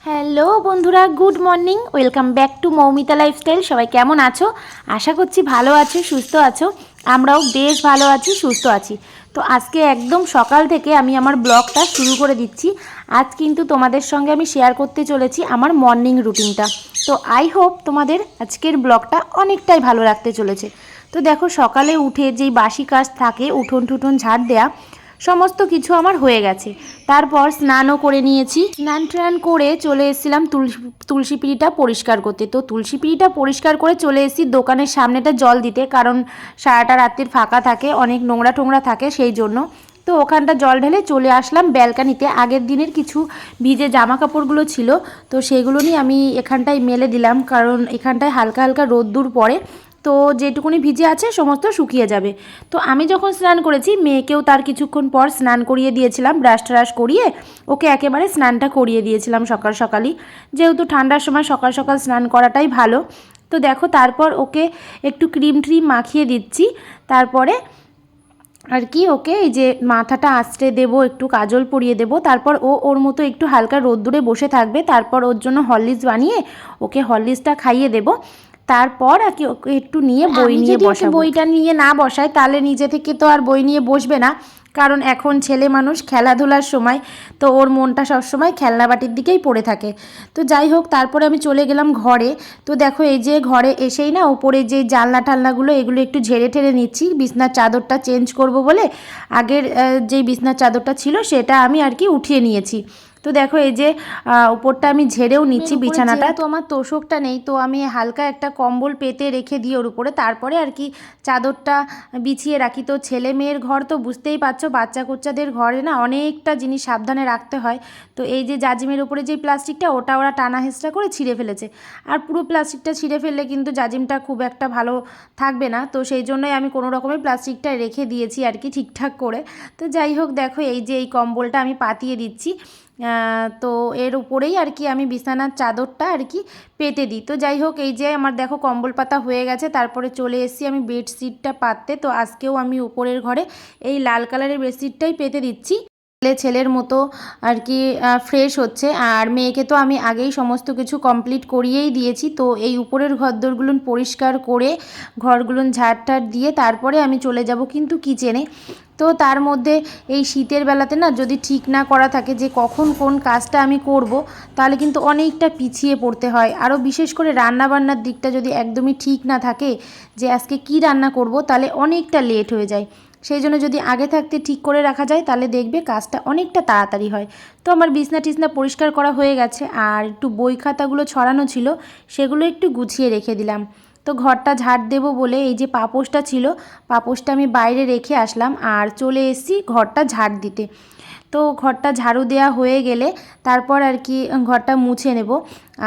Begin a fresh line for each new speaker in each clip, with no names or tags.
Hello বন্ধুরা, good morning. Welcome back to Moumita lifestyle. সবাই কেমন আছো? আশা করছি ভালো আছো, সুস্থ আছো। আমরাও বেশ ভালো আছি, সুস্থ আছি। তো আজকে একদম সকাল থেকে আমি আমার ব্লগটা শুরু করে দিচ্ছি। আজ কিন্তু তোমাদের সঙ্গে আমি শেয়ার করতে চলেছি আমার মর্নিং রুটিনটা। তো আই হোপ তোমাদের আজকের ব্লগটা অনেকটাই ভালো লাগতে চলেছে। তো দেখো, সকালে উঠে যেই বাসি কাজ থাকে, উঠোন টুঠোন ঝাড় দেয়া, সমস্ত কিছু আমার হয়ে গেছে। তারপর স্নানও করে নিয়েছি। স্নান টান করে চলে এসেছিলাম তুলসী পিঁড়িটা পরিষ্কার করতে। তো তুলসী পিঁড়িটা পরিষ্কার করে চলে এসেছি দোকানের সামনেটা জল দিতে, কারণ সারাটা রাত্রির ফাঁকা থাকে, অনেক নোংরা টোংরা থাকে, সেই জন্য। তো ওখানটা জল ঢেলে চলে আসলাম ব্যালকানিতে। আগের দিনের কিছু ভিজে জামা কাপড়গুলো ছিল, তো সেগুলো নিয়ে আমি এখানটায় মেলে দিলাম, কারণ এখানটায় হালকা হালকা রোদ্দুর পড়ে, তো যেটুকুনি ভিজে আছে সমস্ত শুকিয়ে যাবে। তো আমি যখন স্নান করেছি, মেয়েকেও তার কিছুক্ষণ পর স্নান করিয়ে দিয়েছিলাম, ব্রাশ ট্রাশ করিয়ে ওকে একেবারে স্নানটা করিয়ে দিয়েছিলাম সকাল সকালই, যেহেতু ঠান্ডার সময় সকাল সকাল স্নান করাটাই ভালো। তো দেখো, তারপর ওকে একটু ক্রিম ট্রিম মাখিয়ে দিচ্ছি। তারপরে আর কি ওকে এই যে মাথাটা আঁচড়ে দেবো, একটু কাজল পরিয়ে দেবো। তারপর ও ওর মতো একটু হালকা রোদ্দুরে বসে থাকবে। তারপর ওর জন্য হরলিক্স বানিয়ে ওকে হরলিক্সটা খাইয়ে দেবো। তারপর আর কি ওকে একটু নিয়ে বই নিয়ে বসাবো। বইটা নিয়ে না বসায় তাহলে নিজে থেকে তো আর বই নিয়ে বসবে না, কারণ এখন ছেলে মানুষ, খেলাধুলার সময়, তো ওর মনটা সবসময় খেলনাবাটির দিকেই পড়ে থাকে। তো যাই হোক, তারপরে আমি চলে গেলাম ঘরে। তো দেখো, এই যে ঘরে এসেই না উপরে যে জানলা টালনাগুলো এগুলো একটু ঝেড়ে ঠেড়ে নিচ্ছি, বিছনার চাদরটা চেঞ্জ করব বলে। আগের যেই বিছনার চাদরটা ছিল সেটা আমি আর কি উঠিয়ে নিয়েছি। তো দেখো, এই যে উপরটা আমি ঝেড়েও নিচ্ছি বিছানাটা। তো আমার তোষকটা নেই, তো আমি হালকা একটা কম্বল পেতে রেখে দিই ওর উপরে, তারপরে আর কি চাদরটা বিছিয়ে রাখি। তো ছেলে মেয়ের ঘর তো বুঝতেই পারছো, বাচ্চা কুচ্চাদের ঘরে না অনেকটা জিনিস সাবধানে রাখতে হয়। তো এই যে জাজিমের উপরে যে প্লাস্টিকটা, ওটা ওরা টানা হেঁচড়া করে ছিঁড়ে ফেলেছে। আর পুরো প্লাস্টিকটা ছিঁড়ে ফেললে কিন্তু জাজিমটা খুব একটা ভালো থাকবে না, তো সেই জন্যই আমি কোনো রকমের প্লাস্টিকটা রেখে দিয়েছি আর কি ঠিকঠাক করে। তো যাই হোক, দেখো এই যে এই কম্বলটা আমি পাতিয়ে দিচ্ছি। তো এর উপরেই আর কি আমি বিছানার চাদরটা আর কি পেতে দিই। তো যাই হোক, এই যে আমার দেখো কম্বল পাতা হয়ে গেছে। তারপরে চলে এসেছি আমি বেডশিটটা পাততে। তো আজকেও আমি উপরের ঘরে এই লাল কালারের বেডশিটটাই পেতে দিচ্ছি। ছেলের মতো আর কি ফ্রেশ হচ্ছে। আর মেয়েকে তো আমি আগেই সমস্ত কিছু কমপ্লিট করিয়েই দিয়েছি। তো এই উপরের ঘরদোরগুলো পরিষ্কার করে ঘরগুলো ঝাড় টাড় দিয়ে তারপরে আমি চলে যাব কিন্তু কিচেনে। তো তার মধ্যে এই শীতের বেলাতে না যদি ঠিক না করা থাকে যে কখন কোন কাজটা আমি করব, তাহলে কিন্তু অনেকটা পিছিয়ে পড়তে হয়। আরও বিশেষ করে রান্নাবান্নার দিকটা যদি একদমই ঠিক না থাকে যে আজকে কি রান্না করব, তাহলে অনেকটা লেট হয়ে যায়। সেই জন্য যদি আগে থাকতে ঠিক করে রাখা যায়, তাহলে দেখবে কাজটা অনেকটা তাড়াতাড়ি হয়। তো আমার বিছনা টিছনা পরিষ্কার করা হয়ে গেছে, আর একটু বই খাতাগুলো ছড়ানো ছিল, সেগুলো একটু গুছিয়ে রেখে দিলাম। তো ঘরটা ঝাড় দেবো বলে এই যে পাপোশটা ছিল, পাপোশটা আমি বাইরে রেখে আসলাম আর চলে এসেছি ঘরটা ঝাড় দিতে। তো ঘরটা ঝাড়ু দেওয়া হয়ে গেলে তারপর আর কি ঘরটা মুছে নেব।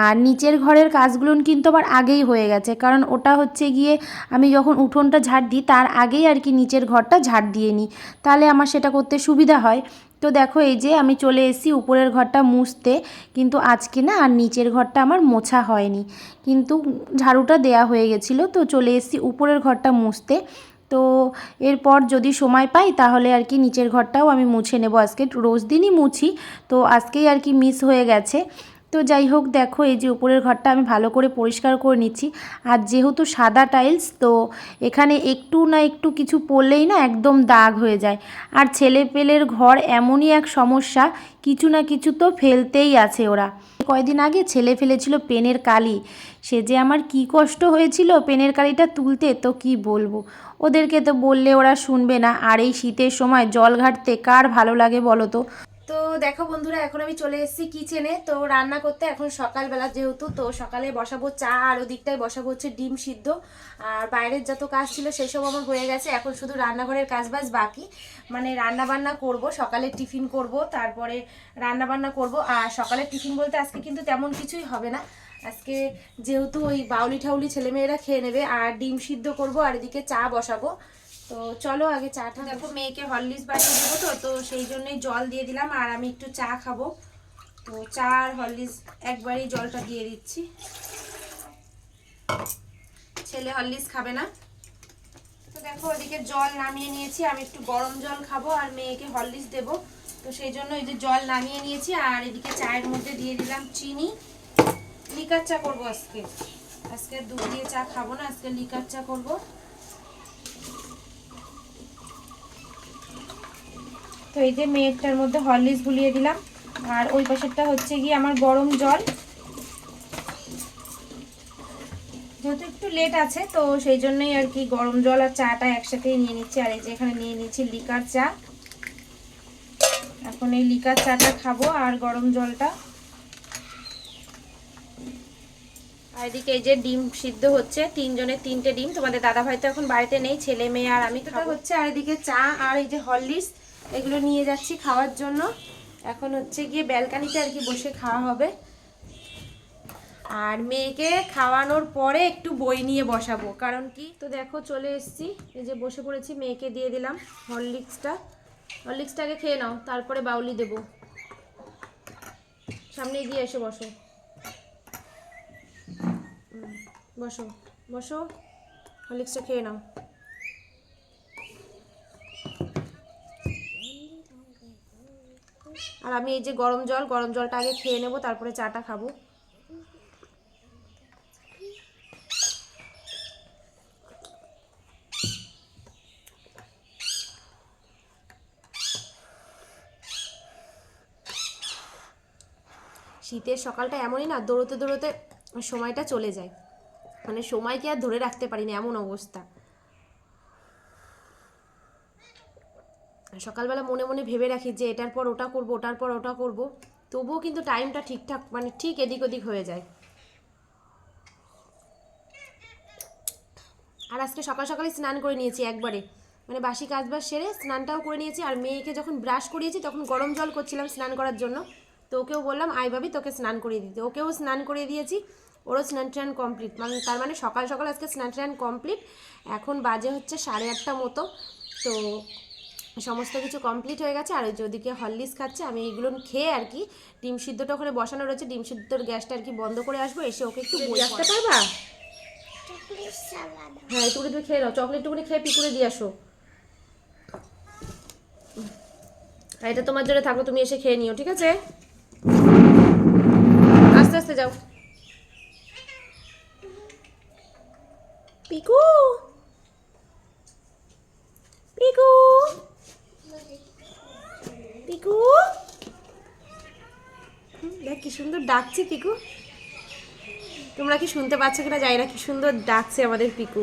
আর নিচের ঘরের কাজগুলো কিন্তু আবার আগেই হয়ে গেছে, কারণ ওটা হচ্ছে গিয়ে আমি যখন উঠোনটা ঝাড় দিই তার আগেই আর কি নিচের ঘরটা ঝাড় দিয়ে নিই, তাহলে আমার সেটা করতে সুবিধা হয়। তো দেখো, এই যে আমি চলে এসেছি উপরের ঘরটা মুছতে, কিন্তু আজকে না আর নিচের ঘরটা আমার মোছা হয়নি, কিন্তু ঝাড়ুটা দেয়া হয়ে গেছিলো। তো চলে এসেছি উপরের ঘরটা মুছতে। তো এরপর যদি সময় পাই তাহলে আর কি নিচের ঘরটাও আমি মুছে নেব। আজকে রোজ দিনই মুছি, তো আজকেই আর কি মিস হয়ে গেছে। তো যাই হোক, দেখো এই যে উপরের ঘরটা আমি ভালো করে পরিষ্কার করে নিচ্ছি। আর যেহেতু সাদা টাইলস, তো এখানে একটু না একটু কিছু পড়লেই না একদম দাগ হয়ে যায়। আর ছেলে পেলের ঘর এমনই এক সমস্যা, কিছু না কিছু তো ফেলতেই আছে ওরা। কয়দিন আগে ছেলে ফেলেছিল পেনের কালি, সে যে আমার কি কষ্ট হয়েছিল পেনের কালিটা তুলতে, তো কি বলবো। ওদেরকে তো বললে ওরা শুনবে না, আর এই শীতের সময় জল ঘাটতে কার ভালো লাগে বলো তো। তো দেখো বন্ধুরা, এখন আমি চলে এসেছি কিচেনে। তো রান্না করতে এখন সকালবেলা যেহেতু, তো সকালে বসাবো চা, আর ওদিকটায় বসাবো হচ্ছে ডিম সিদ্ধ। আর বাইরের যত কাজ ছিল সেসব আমার হয়ে গেছে, এখন শুধু রান্নাঘরের কাজ বাজ বাকি। মানে রান্না বান্না করব, সকালে টিফিন করব, তারপরে রান্না বান্না করব। আর সকালে টিফিন বলতে আজকে কিন্তু তেমন কিছুই হবে না, আজকে যেহেতু ওই বাউলি ঠাউলি ছেলেমেয়েরা খেয়ে নেবে। আর ডিম সিদ্ধ করব, আর এদিকে চা বসাবো। তো চলো আগে চাটা, দেখো মেয়েকে হরলিক্স বানিয়ে দেবো, তো সেই জন্যই জল দিয়ে দিলাম, আর আমি একটু চা খাবো। তো চা আর হরলিক্স একবারই জলটা দিয়ে দিচ্ছি, ছেলে হরলিক্স খাবে না। তো দেখো ওদিকে জল নামিয়ে নিয়েছি, আমি একটু গরম জল খাবো আর মেয়েকে হরলিক্স দেবো। তো তো সেই জন্য এই যে জল নামিয়ে নিয়েছি, আর এদিকে চায়ের মধ্যে দিয়ে দিলাম চিনি। লিকার চা করবো আজকে, আজকে দুধ দিয়ে চা খাবো না, আজকে লিকার চা করবো। তো এই যে মেয়েরটার মধ্যে হরলিক্স গুলিয়ে দিলাম, আর ওই পাশেরটা হচ্ছে গিয়ে আমার গরম জল। যেহেতু একটু লেট আছে তো সেই জন্যই আর কি গরম জল আর চাটা একসাথেই নিয়ে নিচ্ছি। আর এই যে এখানে নিয়ে নিচ্ছি লিকার চা। এখন এই লিকার চাটা খাবো আর গরম জলটা। আর এদিকে এই যে ডিম সিদ্ধ হচ্ছে, 3 জনের 3টে ডিম। তোমাদের দাদা ভাই তো এখন বাড়িতে নেই, ছেলে মেয়ে আর আমি খাবো হচ্ছে। আর এদিকে চা আর এই যে হরলিক্স এগুলো নিয়ে যাচ্ছি খাওয়ার জন্য। এখন হচ্ছে গিয়ে ব্যালকানিতে আর কি বসে খাওয়া হবে। আর মেয়েকে খাওয়ানোর পরে একটু বই নিয়ে বসাবো, কারণ কি তো দেখো চলে এসেছি, এই যে বসে পড়েছি। মেয়েকে দিয়ে দিলাম হরলিক্সটাকে খেয়ে নাও, তারপরে বাউলি দেব। সামনে গিয়ে এসে বসো, বসো বসো, হরলিক্সটা খেয়ে নাও। আর আমি এই যে গরম জলটা আগে খেয়ে নেব, তারপরে চাটা খাবো। শীতের সকালটা এমনই না, দৌড়তে দৌড়তে সময়টা চলে যায়, মানে সময়কে আর ধরে রাখতে পারি না, এমন অবস্থা। সকালবেলা মনে মনে ভেবে রাখি যে এটার পর ওটা করব, ওটার পর ওটা করব, তবুও কিন্তু টাইমটা ঠিকঠাক মানে ঠিক এদিক ওদিক হয়ে যায়। আর আজকে সকাল সকালই স্নান করে নিয়েছি একবারে, মানে বাসি কাজবাজ সেরে স্নানটাও করে নিয়েছি। আর মেয়েকে যখন ব্রাশ করিয়েছি তখন গরম জল করছিলাম স্নান করার জন্য, তো ওকেও বললাম আই ভাবি তোকে স্নান করিয়ে দিতে, ওকেও স্নান করিয়ে দিয়েছি। ওরও স্নান টান কমপ্লিট, মানে তার মানে সকাল সকাল আজকে স্নান টান কমপ্লিট। এখন বাজে হচ্ছে 8:30 মতো, তো সমস্ত কিছু কমপ্লিট হয়ে গেছে। আর ওই যে ওদিকে হরলিক্স খাচ্ছে, আমি এইগুলো খেয়ে আর কি ডিম সিদ্ধটা ওখানে বসানো রয়েছে, ডিম সিদ্ধর গ্যাসটা আর কি বন্ধ করে আসবো, এসে ওকে একটু বই আসতে পারবা। হ্যাঁ একটুকুনি তুমি খেয়ে নাও, চকলেটটুকুনি খেয়ে পিকুরে দিয়ে আসো। আর এটা তোমার জন্য থাকো, তুমি এসে খেয়ে নিও, ঠিক আছে? আস্তে আস্তে যাও। পিকু পিকু পিকু, দেখ কি সুন্দর ডাকছে পিকু। তোমরা কি শুনতে পাচ্ছ কিনা জানি না, কি সুন্দর ডাকছে আমাদের পিকু।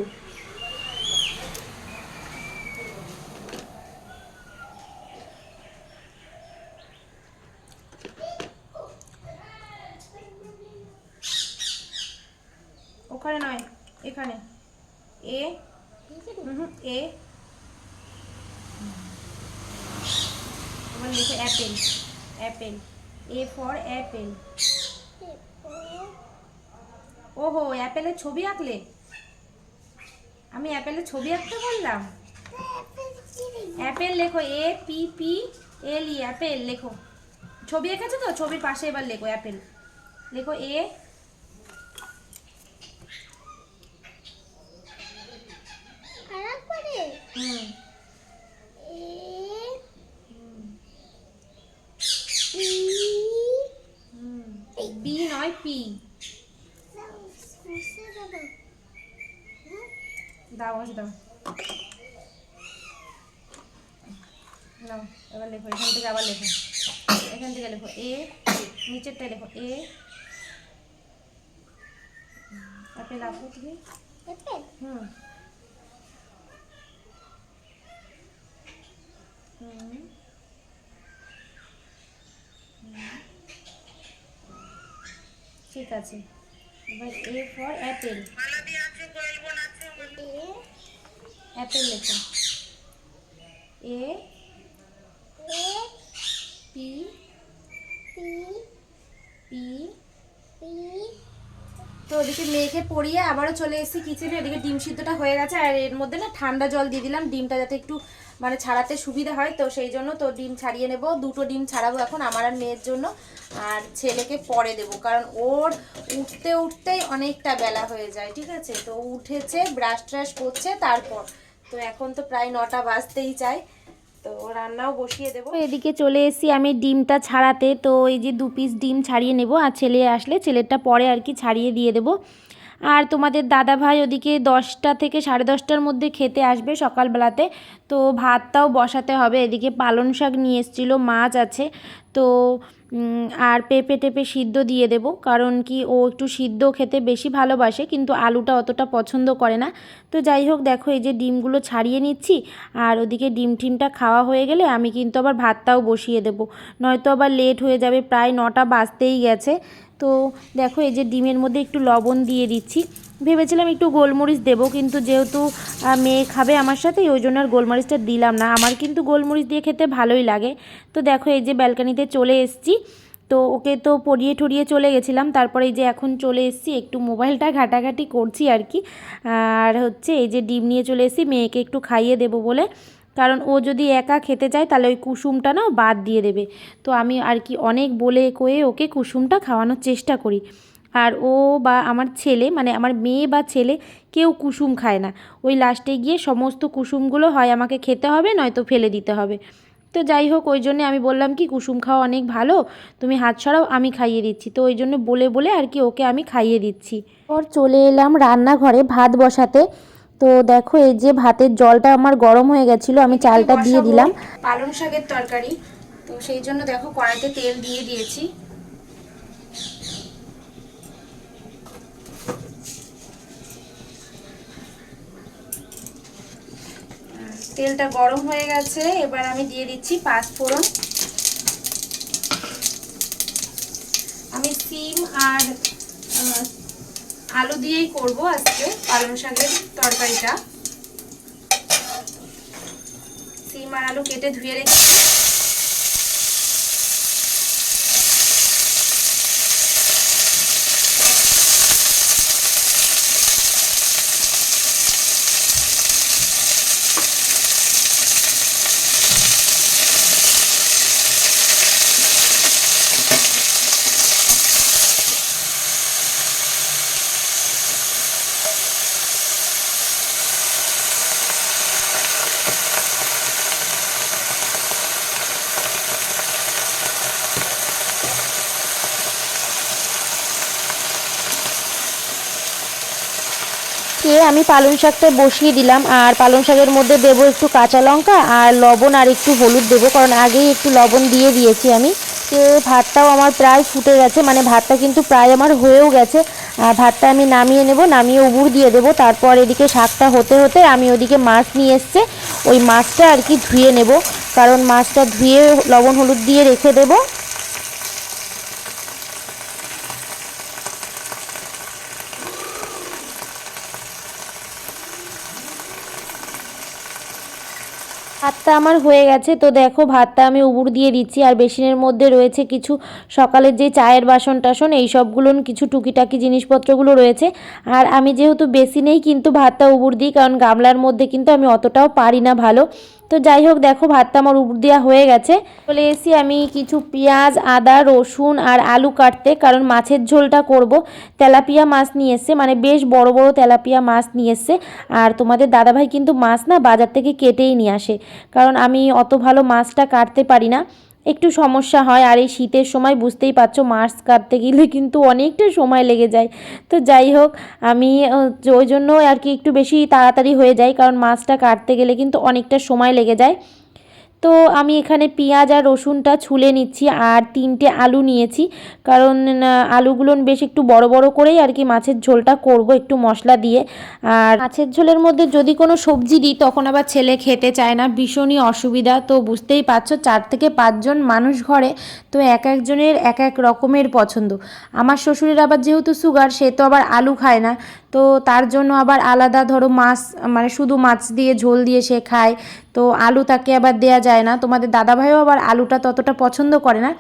ওখানে নয়, এখানে এ, এ তোমার লিখে Apple, Apple, A for Apple. ওহো অ্যাপেলের ছবি আঁকলে, আমি অ্যাপেলের ছবি আঁকতে বললাম। অ্যাপেল লেখো, A P P L E, Apple লেখো। ছবি এঁকেছো তো, ছবির পাশে এবার লেখো অ্যাপেল, লেখো এ। বি নয় পি। দাও দাও নাও, এবার লেখো এখান থেকে, আবার লেখো এখান থেকে, লেখো এ, নিচেরটাই লেখো এ। অ্যাপেল আঁকো তুমি। হুম হুম, ঠিক আছে। এবার এ ফর অ্যাপেল, অ্যাপেল লেখো, এ পি পি। তো ওদিকে মেয়েকে পড়িয়ে আবারও চলে এসেছি কিচেনে। এদিকে ডিম সিদ্ধটা হয়ে গেছে, আর এর মধ্যে না ঠান্ডা জল দিয়ে দিলাম, ডিমটা যাতে একটু মানে ছাড়াতে সুবিধা হয়, তো সেই জন্য তো ডিম ছাড়িয়ে নেব। 2টো ডিম ছাড়াবো এখন আমার আর মেয়ের জন্য, আর ছেলেকে পরে দেব, কারণ ওর উঠতে উঠতেই অনেকটা বেলা হয়ে যায়, ঠিক আছে? তো উঠেছে, ব্রাশ ট্রাশ করছে তারপর, তো এখন তো প্রায় 9টা বাজতেই চায়। তো রান্নাও বসিয়ে দেবো। এদিকে চলে এসেছি আমি ডিমটা ছাড়াতে। তো এই যে 2 পিস ডিম ছাড়িয়ে নেব, আর ছেলে আসলে ছেলেরটা পরে আর কি ছাড়িয়ে দিয়ে দেবো। আর তোমাদের দাদা ভাই ওদিকে 10টা থেকে 10:30টার মধ্যে খেতে আসবে সকালবেলাতে। তো ভাতটাও বসাতে হবে। এদিকে পালং শাক নিয়ে এসেছিলো, মাছ আছে, তো আর পেঁপে টেপে সিদ্ধ দিয়ে দেব, কারণ কি ও একটু সিদ্ধ খেতে বেশি ভালোবাসে, কিন্তু আলুটা অতটা পছন্দ করে না। তো যাই হোক, দেখো এই যে ডিমগুলো ছাড়িয়ে নিচ্ছি, আর ওদিকে ডিম টিমটা খাওয়া হয়ে গেলে আমি কিন্তু আবার ভাতটাও বসিয়ে দেব, নয়তো আবার লেট হয়ে যাবে, প্রায় 9টা বাজতেই গেছে। তো দেখো এই যে ডিমের মধ্যে একটু লবণ দিয়ে দিচ্ছি। ভেবেছিলাম একটু গোলমরিচ দেব, কিন্তু যেহেতু মেয়ে খাবে আমার সাথে, ওই জন্য আর গোলমরিচটা দিলাম না। আমার কিন্তু গোলমরিচ দিয়ে খেতে ভালোই লাগে। তো দেখো এই যে ব্যালকানিতে চলে এসেছি। তো ওকে তো পড়িয়ে ঠরিয়ে চলে গেছিলাম, তারপরে এই যে এখন চলে এসেছি, একটু মোবাইলটা ঘাটাঘাটি করছি আর কি। আর হচ্ছে এই যে ডিম নিয়ে চলে এসেছি মেয়েকে একটু খাইয়ে দেবো বলে, কারণ ও যদি একা খেতে চায় তাহলে ওই কুসুমটা না বাদ দিয়ে দেবে। তো আমি আর কি অনেক বলে কয়ে ওকে কুসুমটা খাওয়ানোর চেষ্টা করি। আর ও বা আমার ছেলে, মানে আমার মেয়ে বা ছেলে, কেউ কুসুম খায় না। ওই লাস্টে গিয়ে সমস্ত কুসুমগুলো হয় আমাকে খেতে হবে, নয়তো ফেলে দিতে হবে। তো যাই হোক, ওই জন্যে আমি বললাম কি কুসুম খাওয়া অনেক ভালো, তুমি হাত ছড়াও, আমি খাইয়ে দিচ্ছি। তো ওই জন্য বলে বলে আর কি ওকে আমি খাইয়ে দিচ্ছি। ওর চলে এলাম রান্নাঘরে ভাত বসাতে। তো দেখো এই যে ভাতের জলটা আমার গরম হয়ে গেছিলো, আমি চালটা দিয়ে দিলাম। পালং শাকের তরকারি, তো সেই জন্য দেখো কড়াইতে তেল দিয়ে দিয়েছি। তেলটা গরম হয়ে গেছে, এবার আমি দিয়ে দিচ্ছি 5 ফোড়ন। আমি সিম আর আলু দিয়েই করব আজকে পালং শাকের তরকারিটা। সিম আর আলু কেটে ধুয়ে রেখে আমি পালং শাকটা বসিয়ে দিলাম। আর পালং শাকের মধ্যে দেবো একটু কাঁচা লঙ্কা আর লবণ, আর একটু হলুদ দেবো, কারণ আগেই একটু লবণ দিয়ে দিয়েছি আমি। তো ভাতটাও আমার প্রায় ফুটে গেছে, মানে ভাতটা কিন্তু প্রায় আমার হয়েও গেছে। ভাতটা আমি নামিয়ে নেব, নামিয়ে উবুর দিয়ে দেবো। তারপর এদিকে শাকটা হতে হতে আমি ওদিকে মাছ নিয়ে এসছে, ওই মাছটা আর কি ধুয়ে নেব, কারণ মাছটা ধুয়ে লবণ হলুদ দিয়ে রেখে দেবো। ভাতটা আমার হয়ে গেছে। তো দেখো ভাতটা আমি উবুর দিয়ে দিচ্ছি, আর বেসিনের মধ্যে রয়েছে কিছু সকালের যে চায়ের বাসন টাসন, এই সবগুলো কিছু টুকিটাকি জিনিসপত্রগুলো রয়েছে। আর আমি যেহেতু বেসিনেই কিন্তু ভাতটা উবুর দিই, কারণ গামলার মধ্যে কিন্তু আমি অতটাও পারি না ভালো। তো যাই হোক, দেখো ভাতটা আমার উবুর দেওয়া হয়ে গেছে। চলে এসেছি আমি কিছু পেঁয়াজ, আদা, রসুন আর আলু কাটতে, কারণ মাছের ঝোলটা করব। তেলাপিয়া মাছ নিয়ে এসছে, মানে বেশ বড় বড় তেলাপিয়া মাছ নিয়ে এসছে। আর তোমাদের দাদাভাই কিন্তু মাছ না বাজার থেকে কেটেই নিয়ে আসে, কারণ আমি অত ভালো মাছটা কাটতে পারি না, একটু সমস্যা হয়। আর এই শীতের সময় বুঝতেই পারছো, মাছ কাটতে গেলে কিন্তু অনেকটা সময় লেগে যায়। তো যাই হোক, আমি ওই জন্য আর কি একটু বেশি তাড়াতাড়ি হয়ে যায়, কারণ মাছটা কাটতে গেলে কিন্তু অনেকটা সময় লেগে যায়। তো আমি এখানে পেঁয়াজ আর রসুনটা ছুলে নিচ্ছি, আর 3টে আলু নিয়েছি, কারণ আলুগুলো বেশ একটু বড় বড় করেই আর কি মাছের ঝোলটা করব একটু মশলা দিয়ে। আর মাছের ঝোলের মধ্যে যদি কোনো সবজি দিই তখন আবার ছেলে খেতে চায় না, ভীষণই অসুবিধা। তো বুঝতেই পারছো 4 থেকে 5 জন মানুষ ঘরে, তো এক একজনের এক এক রকমের পছন্দ। আমার শ্বশুরের আবার যেহেতু সুগার, সে তো আবার আলু খায় না, তো তার জন্য আবার আলাদা ধরো মাছ, মানে শুধু মাছ দিয়ে ঝোল দিয়ে সে খায়। তো আলু তাকে আবার দেয়া যায় না। তোমাদের দাদাভাইও আবার আলুটা ততটা পছন্দ করে না।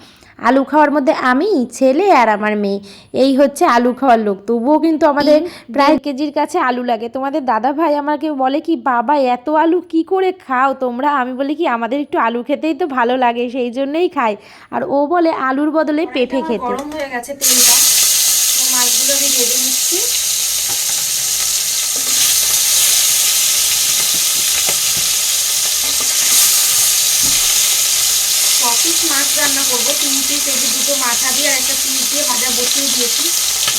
আলু খাওয়ার মধ্যে আমি, ছেলে আর আমার মেয়ে, এই হচ্ছে আলু খাওয়ার লোক। তবুও কিন্তু আমাদের প্রায় কেজির কাছে আলু লাগে। তোমাদের দাদাভাই আমাকে বলে কি, বাবা এত আলু কি করে খাও তোমরা? আমি বলি কি, আমাদের একটু আলু খেতেই তো ভালো লাগে, সেই জন্যই খাই। আর ও বলে আলুর বদলে পেঁপে খেতে। গরম হয়ে গেছে তেলটা, মাছগুলো আমি ভেজে নিচ্ছি। রান্না করবো। 3 পিস, এই যে 2টো মাথা দিয়ে আর একটা পিস দিয়ে ভাজা বসিয়ে দিয়েছি।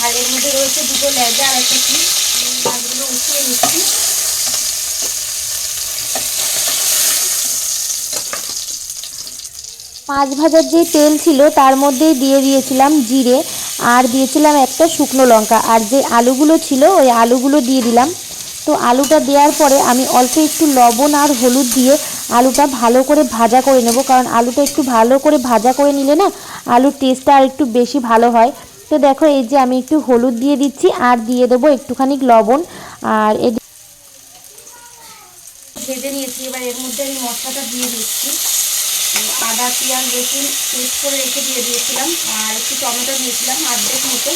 আর এর মধ্যে রয়েছে 2টো লেজা আর একটা পিস। মাছগুলো উঠিয়ে নিচ্ছি। মাছ ভাজার যে তেল ছিল তার মধ্যেই দিয়ে দিয়েছিলাম জিরে, আর দিয়েছিলাম একটা শুকনো লঙ্কা, আর যে আলুগুলো ছিল ওই আলুগুলো দিয়ে দিলাম। তো আলুটা দেওয়ার পরে আমি অল্প একটু লবণ আর হলুদ দিয়ে আলুটা ভালো করে ভাজা করে নেব, কারণ আলুটা একটু ভালো করে ভাজা করে নিলে না আলুর টেস্টটা আর একটু বেশি ভালো হয়। তো দেখো এই যে আমি একটু হলুদ দিয়ে দিচ্ছি আর দিয়ে দেবো একটুখানি লবণ। আর ভেজে নিয়েছি, এবার এর মধ্যে আমি মশলাটা দিয়ে দিচ্ছি। আদা পেঁয়াজ রসুন পেস্ট করে রেখে দিয়ে দিয়েছিলাম, আর একটু টমেটো দিয়েছিলাম অর্ধেক মতো।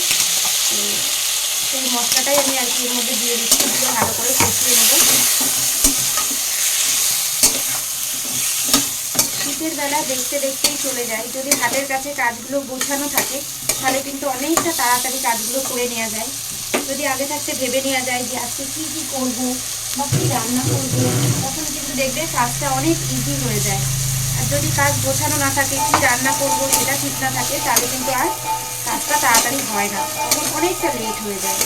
সেই মশলাটাই আমি আর কি এর মধ্যে দিয়ে দিচ্ছি, দিয়ে ভালো করে কষিয়ে নেব। শীতের বেলা দেখতে দেখতেই চলে যায়। যদি হাতের কাছে কাজগুলো গোছানো থাকে তাহলে কিন্তু অনেকটা তাড়াতাড়ি কাজগুলো করে নেওয়া যায়। যদি আগে থাকতে ভেবে নেওয়া যায় যে আজকে কী কী করবো বা কী রান্না করবো, তখন কিন্তু দেখবে কাজটা অনেক ইজি হয়ে যায়। আর যদি কাজ গোছানো না থাকে, কী রান্না করবো সেটা ঠিক না থাকে, তাহলে কিন্তু আর কাজটা তাড়াতাড়ি হয় না, তখন অনেকটা লেট হয়ে যায়।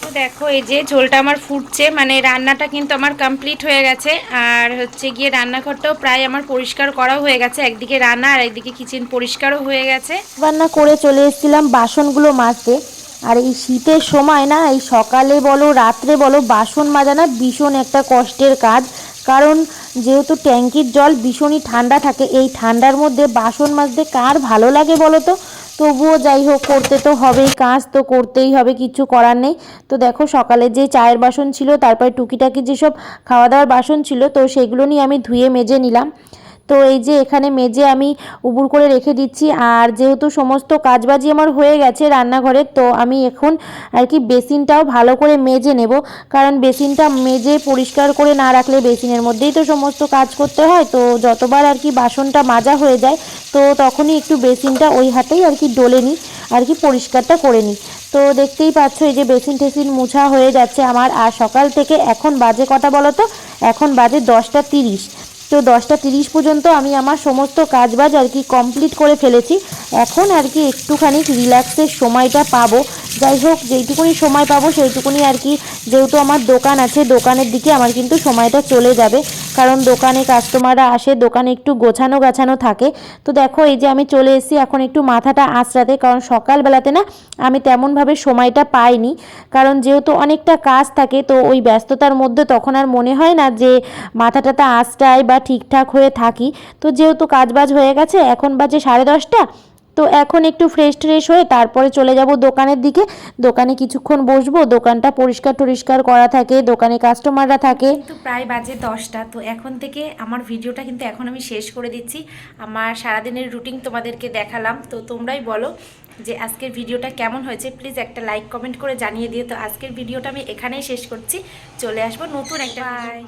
তো দেখো এই যে ঝোলটা আমার ফুটছে, মানে রান্নাটা কিন্তু আমার কমপ্লিট হয়ে গেছে। আর হচ্ছে গিয়ে রান্নাঘরটাও প্রায় আমার পরিষ্কার করা হয়ে গেছে, একদিকে রান্না আর একদিকে কিচেন পরিষ্কারও হয়ে গেছে। রান্না করে চলে এসেছিলাম বাসনগুলো মাজতে। আর এই শীতের সময় না, এই সকালে বলো রাত্রে বলো, বাসন মাজা না ভীষণ একটা কষ্টের কাজ। কারণ যেহেতু ট্যাঙ্কির জল ভীষণই ঠান্ডা থাকে, এই ঠান্ডার মধ্যে বাসন মাজতে কার ভালো লাগে বলো তো। তবুও যাই হোক, করতে তো হবেই, কাজ তো করতেই হবে, কিছু করার নেই। তো দেখো সকালে যে চায়ের বাসন ছিল, তারপরে টুকিটাকি যেসব খাওয়া দাওয়ার বাসন ছিল, তো সেগুলো নিয়ে আমি ধুয়ে মেজে নিলাম। তো এই যে এখানে মেজে আমি উবুর করে রেখে দিচ্ছি। আর যেহেতু সমস্ত কাজবাজি আমার হয়ে গেছে রান্নাঘরের, তো আমি এখন আর কি বেসিনটাও ভালো করে মেজে নেব। কারণ বেসিনটা মেজে পরিষ্কার করে না রাখলে বেসিনের মধ্যেই তো সমস্ত কাজ করতে হয়। তো যতবার আর কি বাসনটা মাজা হয়ে যায়, তো তখনই একটু বেসিনটা ওই হাতেই আর কি ডলে নিই, আর কি পরিষ্কারটা করে নিই। তো দেখতেই পাচ্ছ এই যে বেসিন টেসিন মুছা হয়ে যাচ্ছে আমার। আর সকাল থেকে এখন বাজে কটা বলো তো, এখন বাজে 10টা 30। তো 10টা 30 পর্যন্ত আমি আমার সমস্ত কাজবাজ আর কি কমপ্লিট করে ফেলেছি। এখন আর কি একটুখানি রিল্যাক্সের সময়টা পাবো। যাই হোক, যেইটুকুনি সময় পাবো সেইটুকুনি আর কি, যেহেতু আমার দোকান আছে, দোকানের দিকে আমার কিন্তু সময়টা চলে যাবে। কারণ দোকানে কাস্টমাররা আসে, দোকানে একটু গোছানো গাছানো থাকে। তো দেখো এই যে আমি চলে এসেছি এখন একটু মাথাটা আঁচড়াতে, কারণ সকালবেলাতে না আমি তেমনভাবে সময়টা পাইনি। কারণ যেহেতু অনেকটা কাজ থাকে, তো ওই ব্যস্ততার মধ্যে তখন আর মনে হয় না যে মাথাটাতে আঁচড়াই বা ঠিকঠাক হয়ে থাকি। তো যেহেতু কাজবাজ হয়ে গেছে, এখন বাজে 10:30। তো এখন একটু ফ্রেশ ট্রেশ হয়ে তারপরে চলে যাব দোকানের দিকে। দোকানে কিছুক্ষণ বসবো, দোকানটা পরিষ্কার টরিষ্কার করা থাকে, দোকানে কাস্টমাররা থাকে। কিন্তু প্রায় বাজে 10টা। তো এখন থেকে আমার ভিডিওটা কিন্তু এখন আমি শেষ করে দিচ্ছি। আমার সারাদিনের রুটিন তোমাদেরকে দেখালাম। তো তোমরাই বলো যে আজকের ভিডিওটা কেমন হয়েছে, প্লিজ একটা লাইক কমেন্ট করে জানিয়ে দিও। তো আজকের ভিডিওটা আমি এখানেই শেষ করছি, চলে আসবো নতুন একটা। বাই।